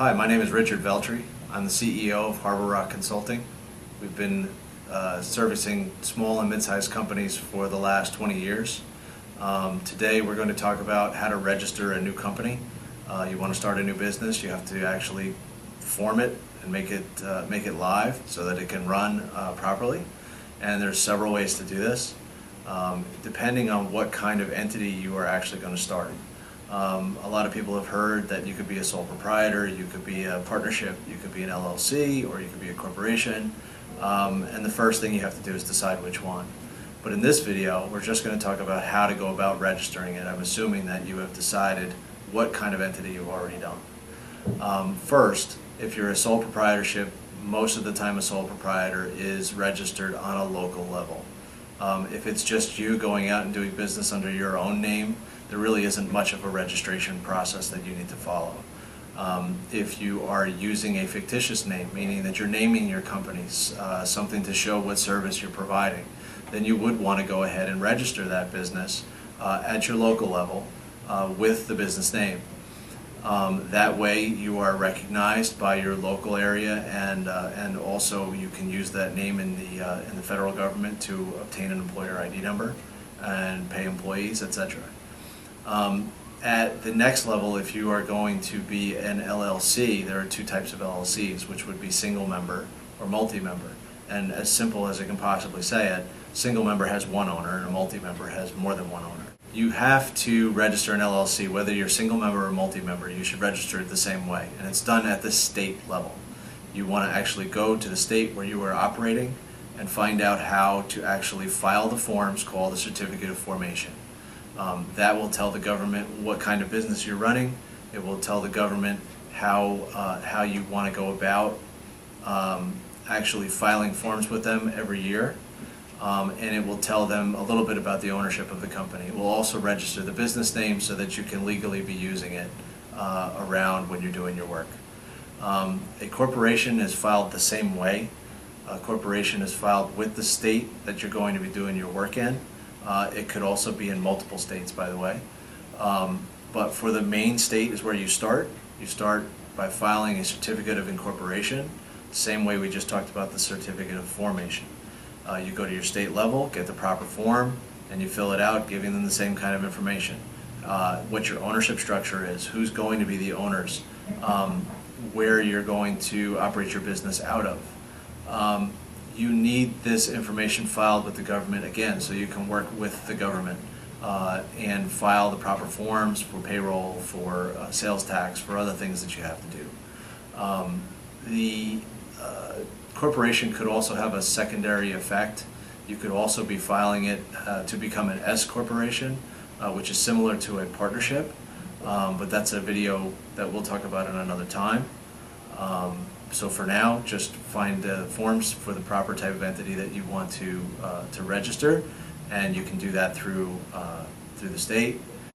Hi, my name is Richard Veltri. I'm the CEO of Harbor Rock Consulting. We've been servicing small and mid-sized companies for the last 20 years. Today we're going to talk about how to register a new company. You want to start a new business, you have to actually form it and make it live so that it can run properly. And there's several ways to do this, depending on what kind of entity you are actually going to start. A lot of people have heard that you could be a sole proprietor, you could be a partnership, you could be an LLC, or you could be a corporation. And the first thing you have to do is decide which one. But in this video, we're just going to talk about how to go about registering it. I'm assuming that you have decided what kind of entity you've already done. First, if you're a sole proprietorship, most of the time a sole proprietor is registered on a local level. If it's just you going out and doing business under your own name, there really isn't much of a registration process that you need to follow. If you are using a fictitious name, meaning that you're naming your company something to show what service you're providing, then you would want to go ahead and register that business at your local level with the business name. That way you are recognized by your local area, and also you can use that name in the federal government to obtain an employer ID number and pay employees, etc. At the next level, if you are going to be an LLC, there are two types of LLCs, which would be single member or multi-member. And as simple as I can possibly say it, single member has one owner and a multi-member has more than one owner. You have to register an LLC, whether you're single member or multi-member. You should register it the same way, and it's done at the state level. You want to actually go to the state where you are operating and find out how to actually file the forms called a certificate of formation. That will tell the government what kind of business you're running. It will tell the government how you want to go about actually filing forms with them every year. And it will tell them a little bit about the ownership of the company. It will also register the business name so that you can legally be using it around when you're doing your work. A corporation is filed the same way. A corporation is filed with the state that you're going to be doing your work in. It could also be in multiple states, by the way. But for the main state is where you start. You start by filing a certificate of incorporation, the same way we just talked about the certificate of formation. You go to your state level, get the proper form, and you fill it out, giving them the same kind of information. What your ownership structure is, who's going to be the owners, where you're going to operate your business out of. You need this information filed with the government, again, so you can work with the government and file the proper forms for payroll, for sales tax, for other things that you have to do. The corporation could also have a secondary effect. You could also be filing it to become an S corporation, which is similar to a partnership, but that's a video that we'll talk about in another time. So for now, just find the forms for the proper type of entity that you want to register, and you can do that through the state